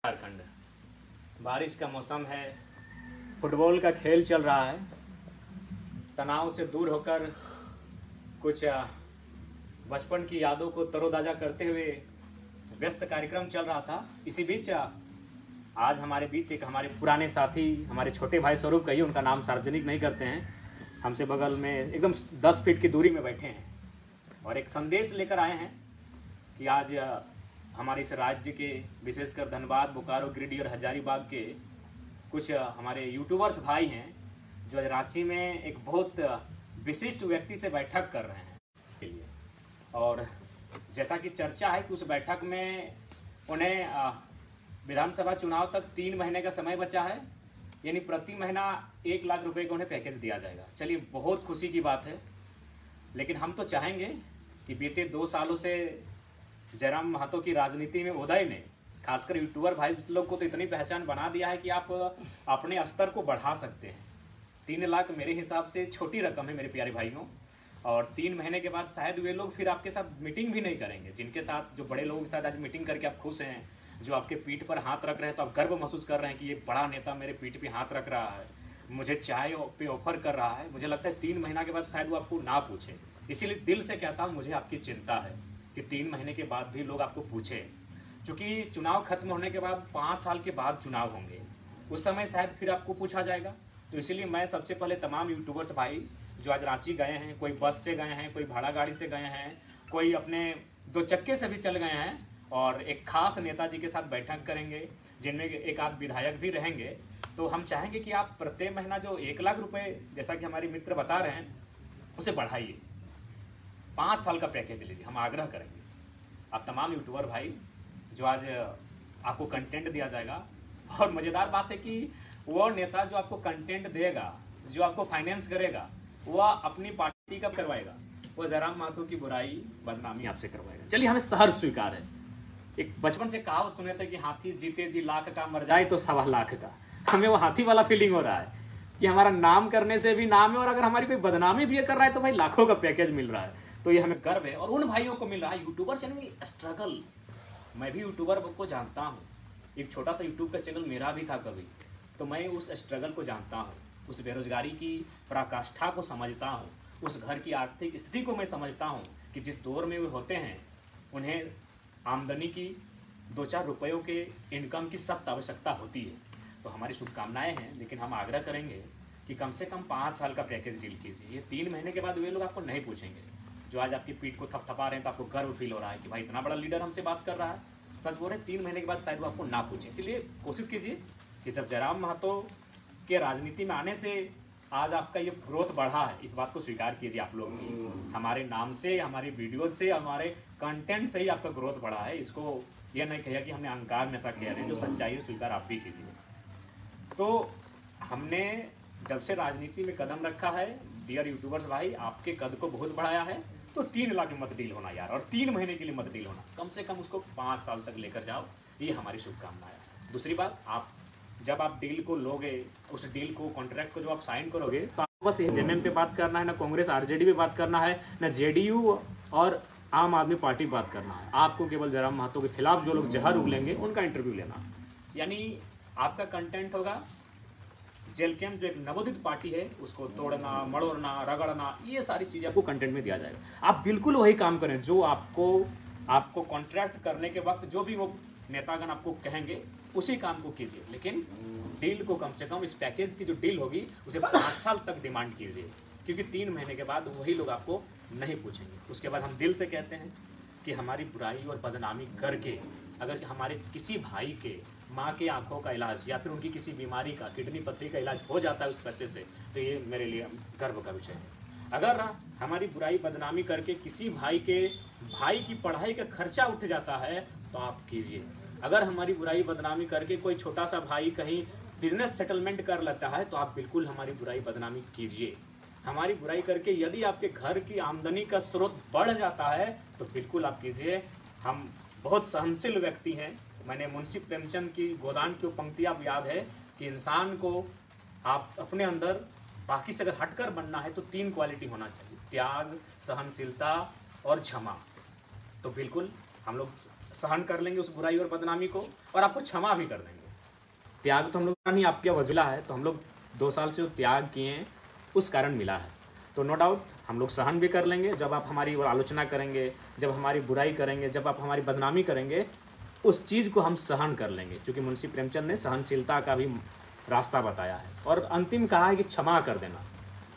झारखंड बारिश का मौसम है, फुटबॉल का खेल चल रहा है। तनाव से दूर होकर कुछ बचपन की यादों को तरोताज़ा करते हुए व्यस्त कार्यक्रम चल रहा था। इसी बीच आज हमारे बीच एक हमारे पुराने साथी, हमारे छोटे भाई स्वरूप कहिए, उनका नाम सार्वजनिक नहीं करते हैं, हमसे बगल में एकदम 10 फीट की दूरी में बैठे हैं और एक संदेश लेकर आए हैं कि आज हमारे इस राज्य के, विशेषकर धनबाद, बोकारो, गिरिडीह और हजारीबाग के कुछ हमारे यूट्यूबर्स भाई हैं जो आज रांची में एक बहुत विशिष्ट व्यक्ति से बैठक कर रहे हैं के लिए। और जैसा कि चर्चा है कि उस बैठक में उन्हें विधानसभा चुनाव तक 3 महीने का समय बचा है, यानी प्रति महीना 1 लाख रुपए का उन्हें पैकेज दिया जाएगा। चलिए, बहुत खुशी की बात है, लेकिन हम तो चाहेंगे कि बीते 2 सालों से जयराम महतो की राजनीति में उदय ने खासकर यूट्यूबर भाई लोग को तो इतनी पहचान बना दिया है कि आप अपने स्तर को बढ़ा सकते हैं। 3 लाख मेरे हिसाब से छोटी रकम है मेरे प्यारे भाइयों, और 3 महीने के बाद शायद वे लोग फिर आपके साथ मीटिंग भी नहीं करेंगे। जिनके साथ, जो बड़े लोगों के साथ आज मीटिंग करके आप खुश हैं, जो आपके पीठ पर हाथ रख रहे हैं, तो आप गर्व महसूस कर रहे हैं कि ये बड़ा नेता मेरे पीठ पे हाथ रख रहा है, मुझे चाय पे ऑफर कर रहा है। मुझे लगता है 3 महीना के बाद शायद वो आपको ना पूछे। इसीलिए दिल से कहता हूँ, मुझे आपकी चिंता है कि 3 महीने के बाद भी लोग आपको पूछे, क्योंकि चुनाव खत्म होने के बाद 5 साल के बाद चुनाव होंगे, उस समय शायद फिर आपको पूछा जाएगा। तो इसीलिए मैं सबसे पहले तमाम यूट्यूबर्स भाई जो आज रांची गए हैं, कोई बस से गए हैं, कोई भाड़ा गाड़ी से गए हैं, कोई अपने 2 चक्के से भी चल गए हैं, और एक खास नेताजी के साथ बैठक करेंगे जिनमें एक आध विधायक भी रहेंगे। तो हम चाहेंगे कि आप प्रत्येक महीना जो 1 लाख रुपए, जैसा कि हमारे मित्र बता रहे हैं, उसे बढ़ाइए, 5 साल का पैकेज लीजिए। हम आग्रह करेंगे आप तमाम यूट्यूबर भाई जो आज आपको कंटेंट दिया जाएगा। और मज़ेदार बात है कि वो नेता जो आपको कंटेंट देगा, जो आपको फाइनेंस करेगा, वह अपनी पार्टी का करवाएगा, वो जयराम महतो की बुराई, बदनामी आपसे करवाएगा। चलिए, हमें सहर्ष स्वीकार है। एक बचपन से कहावत सुने थे कि हाथी जीते जी लाख का, मर जाए तो 1.25 लाख का। हमें वो हाथी वाला फीलिंग हो रहा है कि हमारा नाम करने से भी नाम है, और अगर हमारी कोई बदनामी भी कर रहा है तो भाई लाखों का पैकेज मिल रहा है। तो ये हमें गर्व है, और उन भाइयों को मिल रहा है। यूट्यूबर्स यानी स्ट्रगल, मैं भी यूट्यूबर को जानता हूँ, एक छोटा सा यूट्यूब का चैनल मेरा भी था कभी, तो मैं उस स्ट्रगल को जानता हूँ, उस बेरोजगारी की पराकाष्ठा को समझता हूँ, उस घर की आर्थिक स्थिति को मैं समझता हूँ कि जिस दौर में वे होते हैं, उन्हें आमदनी की 2-4 रुपयों के इनकम की सख्त आवश्यकता होती है। तो हमारी शुभकामनाएं हैं, लेकिन हम आग्रह करेंगे कि कम से कम 5 साल का पैकेज डील कीजिए। ये 3 महीने के बाद वे लोग आपको नहीं पूछेंगे। जो आज आपकी पीठ को थपथपा रहे हैं तो आपको गर्व फील हो रहा है कि भाई इतना बड़ा लीडर हमसे बात कर रहा है, सच बोल रहे हैं, 3 महीने के बाद शायद वो आपको ना पूछे। इसलिए कोशिश कीजिए कि जब जयराम महतो के राजनीति में आने से आज आपका ये ग्रोथ बढ़ा है, इस बात को स्वीकार कीजिए आप लोग की। हमारे नाम से, हमारी वीडियो से, हमारे कंटेंट से ही आपका ग्रोथ बढ़ा है। इसको यह नहीं कहिए कि हमने अहंकार में ऐसा कह रहे हैं, जो सच्चाई है स्वीकार आप भी कीजिए। तो हमने जब से राजनीति में कदम रखा है, डियर यूट्यूबर्स भाई, आपके कद को बहुत बढ़ाया है। तो 3 लाख में मत डील होना यार, और 3 महीने के लिए मत डील होना, कम से कम उसको 5 साल तक लेकर जाओ। ये हमारी शुभकामना है। दूसरी बात, आप जब आप डील को लोगे, उस डील को, कॉन्ट्रैक्ट को जब आप साइन करोगे, तो आपको बस जेएमएम पे बात करना है, ना कांग्रेस आरजेडी पे बात करना है, ना जेडीयू और आम आदमी पार्टी बात करना है। आपको केवल जयराम महतो के खिलाफ जो लोग जहर उगलेंगे उनका इंटरव्यू लेना। यानी आपका कंटेंट होगा जेल कैंप, जो एक नवोदित पार्टी है, उसको तोड़ना, मड़ोड़ना, रगड़ना, ये सारी चीज़ें आपको कंटेंट में दिया जाएगा। आप बिल्कुल वही काम करें जो आपको कॉन्ट्रैक्ट करने के वक्त जो भी वो नेतागण आपको कहेंगे, उसी काम को कीजिए। लेकिन डील को कम से कम, इस पैकेज की जो डील होगी उसे 5 साल तक डिमांड कीजिए, क्योंकि 3 महीने के बाद वही लोग आपको नहीं पूछेंगे। उसके बाद हम दिल से कहते हैं कि हमारी बुराई और बदनामी करके अगर हमारे किसी भाई के माँ के आंखों का इलाज, या फिर उनकी किसी बीमारी का, किडनी पथरी का इलाज हो जाता है उस पैसे से, तो ये मेरे लिए गर्व का विषय है। अगर हमारी बुराई बदनामी करके किसी भाई की पढ़ाई का खर्चा उठ जाता है तो आप कीजिए। अगर हमारी बुराई बदनामी करके कोई छोटा सा भाई कहीं बिजनेस सेटलमेंट कर लेता है तो आप बिल्कुल हमारी बुराई बदनामी कीजिए। हमारी बुराई करके यदि आपके घर की आमदनी का स्रोत बढ़ जाता है तो बिल्कुल आप कीजिए। हम बहुत सहनशील व्यक्ति हैं। मैंने मुंशी प्रेमचंद की गोदान की पंक्तियाँ याद है कि इंसान को आप अपने अंदर बाकी से अगर हटकर बनना है तो 3 क्वालिटी होना चाहिए, त्याग, सहनशीलता और क्षमा। तो बिल्कुल हम लोग सहन कर लेंगे उस बुराई और बदनामी को, और आपको क्षमा भी कर देंगे। त्याग तो हम लोग का नहीं, आपके वजूला है, तो हम लोग 2 साल से जो त्याग किए हैं उस कारण मिला है। तो नो डाउट हम लोग सहन भी कर लेंगे। जब आप हमारी आलोचना करेंगे, जब हमारी बुराई करेंगे, जब आप हमारी बदनामी करेंगे, उस चीज़ को हम सहन कर लेंगे, क्योंकि मुंशी प्रेमचंद ने सहनशीलता का भी रास्ता बताया है। और अंतिम कहा है कि क्षमा कर देना,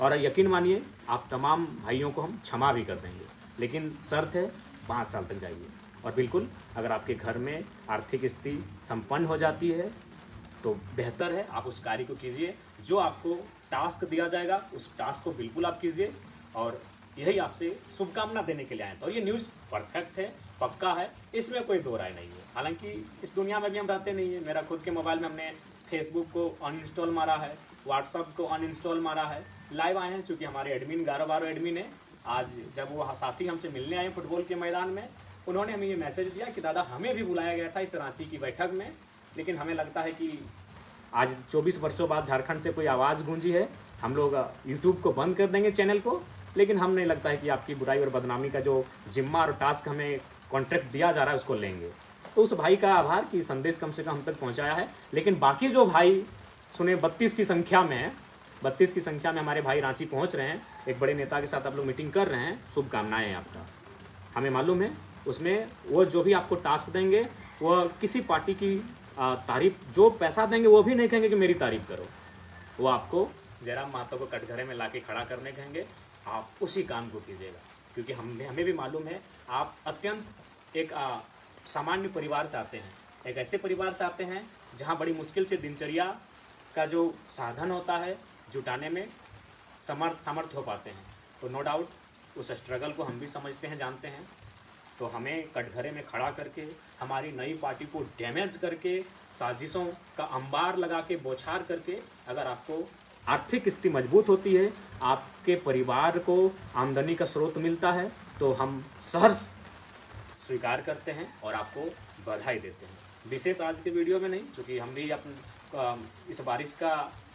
और यकीन मानिए आप तमाम भाइयों को हम क्षमा भी कर देंगे, लेकिन शर्त है 5 साल तक जाइए। और बिल्कुल अगर आपके घर में आर्थिक स्थिति संपन्न हो जाती है तो बेहतर है आप उस कार्य को कीजिए। जो आपको टास्क दिया जाएगा उस टास्क को बिल्कुल आप कीजिए, और यही आपसे शुभकामना देने के लिए आए। तो ये न्यूज़ परफेक्ट है, पक्का है, इसमें कोई दो राय नहीं है। हालांकि इस दुनिया में भी हम रहते नहीं है। मेरा खुद के मोबाइल में हमने फेसबुक को अनइंस्टॉल मारा है, व्हाट्सअप को अनइंस्टॉल मारा है। लाइव आए हैं चूँकि हमारे एडमिन 11-12 एडमिन है। आज जब वो साथी हमसे मिलने आए फुटबॉल के मैदान में, उन्होंने हमें ये मैसेज दिया कि दादा हमें भी बुलाया गया था इस रांची की बैठक में, लेकिन हमें लगता है कि आज 24 वर्षों बाद झारखंड से कोई आवाज़ गूंजी है, हम लोग यूट्यूब को बंद कर देंगे चैनल को, लेकिन हम नहीं लगता है कि आपकी बुराई और बदनामी का जो जिम्मा और टास्क हमें कॉन्ट्रैक्ट दिया जा रहा है उसको लेंगे। तो उस भाई का आभार कि संदेश कम से कम हम तक पहुँचाया है। लेकिन बाकी जो भाई सुने 32 की संख्या में है, 32 की संख्या में हमारे भाई रांची पहुँच रहे हैं, एक बड़े नेता के साथ आप लोग मीटिंग कर रहे हैं, शुभकामनाएँ हैं आपका। हमें मालूम है उसमें वो जो भी आपको टास्क देंगे वो किसी पार्टी की तारीफ, जो पैसा देंगे वो भी नहीं कहेंगे कि मेरी तारीफ करो, वो आपको जयराम महतो को कटघरे में लाके खड़ा करने कहेंगे, आप उसी काम को कीजिएगा। क्योंकि हमें भी मालूम है आप अत्यंत एक सामान्य परिवार से आते हैं, एक ऐसे परिवार से आते हैं जहाँ बड़ी मुश्किल से दिनचर्या का जो साधन होता है जुटाने में समर्थ हो पाते हैं। तो नो डाउट उस स्ट्रगल को हम भी समझते हैं, जानते हैं। तो हमें कटघरे में खड़ा करके हमारी नई पार्टी को डैमेज करके, साजिशों का अंबार लगा के, बौछार करके, अगर आपको आर्थिक स्थिति मजबूत होती है, आपके परिवार को आमदनी का स्रोत मिलता है, तो हम सहर्ष स्वीकार करते हैं और आपको बधाई देते हैं। विशेष आज के वीडियो में नहीं, क्योंकि हम भी इस बारिश का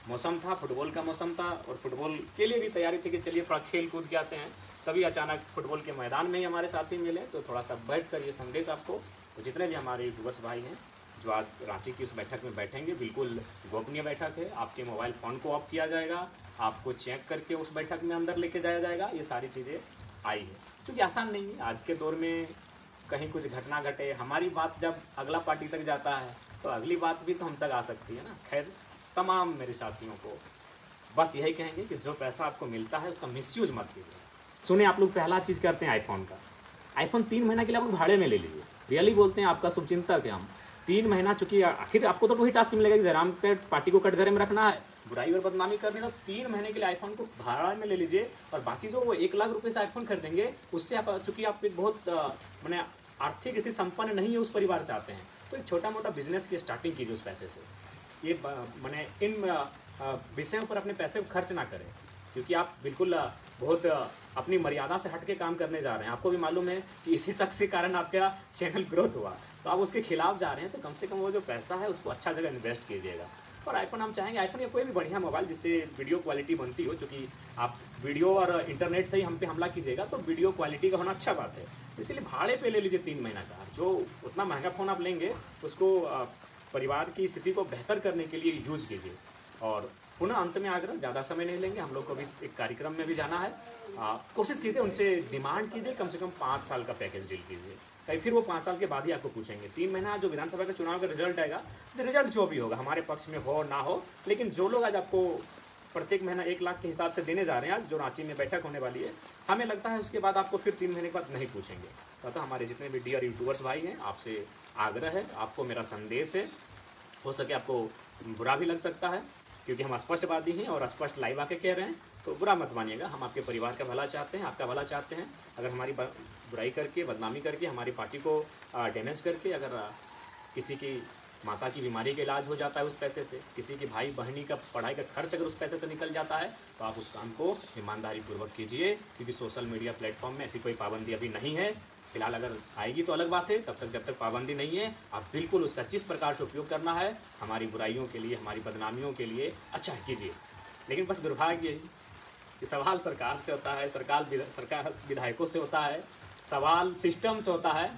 मौसम था, फुटबॉल का मौसम था, और फुटबॉल के लिए भी तैयारी थी कि चलिए थोड़ा खेल कूद के आते हैं। तभी अचानक फुटबॉल के मैदान में ही हमारे साथी मिले, तो थोड़ा सा बैठ कर ये संदेश आपको, तो जितने भी हमारे यूट्यूबर्स भाई हैं जो आज रांची की उस बैठक में बैठेंगे, बिल्कुल गोपनीय बैठक है। आपके मोबाइल फ़ोन को ऑफ किया जाएगा, आपको चेक करके उस बैठक में अंदर लेके जाया जाएगा। ये सारी चीज़ें आई है, क्योंकि आसान नहीं है आज के दौर में कहीं कुछ घटना घटे, हमारी बात जब अगला पार्टी तक जाता है तो अगली बात भी तो हम तक आ सकती है ना। खैर, तमाम मेरे साथियों को बस यही कहेंगे कि जो पैसा आपको मिलता है उसका मिसयूज मत कीजिए। सुने, आप लोग पहला चीज़ करते हैं आईफोन का, आईफोन 3 महीना के लिए आप लोग भाड़े में ले लीजिए। रियली बोलते हैं, आपका शुभचिंतक है हम। 3 महीना, चूँकि आखिर आपको तो वही टास्क मिलेगा कि जयराम के पार्टी को कटघरे में रखना है, बुराई और बदनामी करनी है, तो 3 महीने के लिए आईफोन को भाड़ा में ले लीजिए। और बाकी जो वो 1 लाख रुपये से आईफोन खरीदेंगे, उससे आप, चूँकि आप एक बहुत मैंने आर्थिक स्थिति संपन्न नहीं है उस परिवार से आते हैं, तो एक छोटा मोटा बिजनेस की स्टार्टिंग कीजिए उस पैसे से। ये मैंने इन विषयों पर अपने पैसे को खर्च ना करें, क्योंकि आप बिल्कुल बहुत अपनी मर्यादा से हट के काम करने जा रहे हैं। आपको भी मालूम है कि इसी शख्स के कारण आपका चैनल ग्रोथ हुआ, तो आप उसके खिलाफ जा रहे हैं, तो कम से कम वो जो पैसा है उसको अच्छा जगह इन्वेस्ट कीजिएगा। और आईफोन हम चाहेंगे, आईफोन या कोई भी बढ़िया मोबाइल जिससे वीडियो क्वालिटी बनती हो, क्योंकि आप वीडियो और इंटरनेट से ही हम पे हमला कीजिएगा तो वीडियो क्वालिटी का होना अच्छा बात है। इसलिए भाड़े पे ले लीजिए 3 महीना का। जो उतना महंगा फ़ोन आप लेंगे उसको परिवार की स्थिति को बेहतर करने के लिए यूज कीजिए। और पुनः अंत में आग्रह, ज़्यादा समय नहीं लेंगे, हम लोग को भी एक कार्यक्रम में भी जाना है। कोशिश कीजिए, उनसे डिमांड कीजिए, कम से कम 5 साल का पैकेज डील कीजिए, कहीं फिर वो 5 साल के बाद ही आपको पूछेंगे। 3 महीना जो विधानसभा के चुनाव का रिजल्ट आएगा, रिजल्ट जो भी होगा हमारे पक्ष में हो ना हो, लेकिन जो लोग आज आपको प्रत्येक महीना 1 लाख के हिसाब से देने जा रहे हैं, आज जो रांची में बैठक होने वाली है, हमें लगता है उसके बाद आपको फिर 3 महीने के बाद नहीं पूछेंगे। अतः हमारे जितने भी डियर यूट्यूबर्स भाई हैं, आपसे आग्रह है, आपको मेरा संदेश है, हो सके आपको बुरा भी लग सकता है क्योंकि हम स्पष्टवादी हैं और स्पष्ट लाइव आके कह रहे हैं, तो बुरा मत मानिएगा। हम आपके परिवार का भला चाहते हैं, आपका भला चाहते हैं। अगर हमारी बुराई करके, बदनामी करके, हमारी पार्टी को डैमेज करके, अगर किसी की माता की बीमारी का इलाज हो जाता है उस पैसे से, किसी की भाई बहनी का पढ़ाई का खर्च अगर उस पैसे से निकल जाता है, तो आप उस काम को ईमानदारी पूर्वक कीजिए, क्योंकि सोशल मीडिया प्लेटफॉर्म में ऐसी कोई पाबंदी अभी नहीं है। फिलहाल अगर आएगी तो अलग बात है, तब तक जब तक पाबंदी नहीं है, आप बिल्कुल उसका जिस प्रकार से उपयोग करना है हमारी बुराइयों के लिए, हमारी बदनामियों के लिए अच्छा कीजिए। लेकिन बस दुर्भाग्य है कि सवाल सरकार से होता है, सरकार विधायकों से होता है, सवाल सिस्टम से होता है,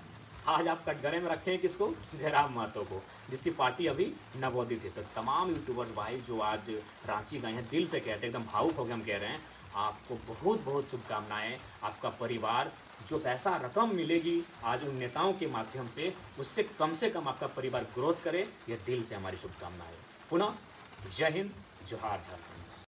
आज आप कटघरे में रखे हैं किसको? जयराम महतो को, जिसकी पार्टी अभी नवोदित है। तो तमाम यूट्यूबर्स भाई जो आज रांची गए हैं, दिल से कहते हैं, एकदम भावुक होकर हम कह रहे हैं, आपको बहुत बहुत शुभकामनाएं। आपका परिवार, जो पैसा रकम मिलेगी आज उन नेताओं के माध्यम से कम आपका परिवार ग्रोथ करे, यह दिल से हमारी शुभकामनाएं। पुनः जय हिंद, जोहार झारखंड।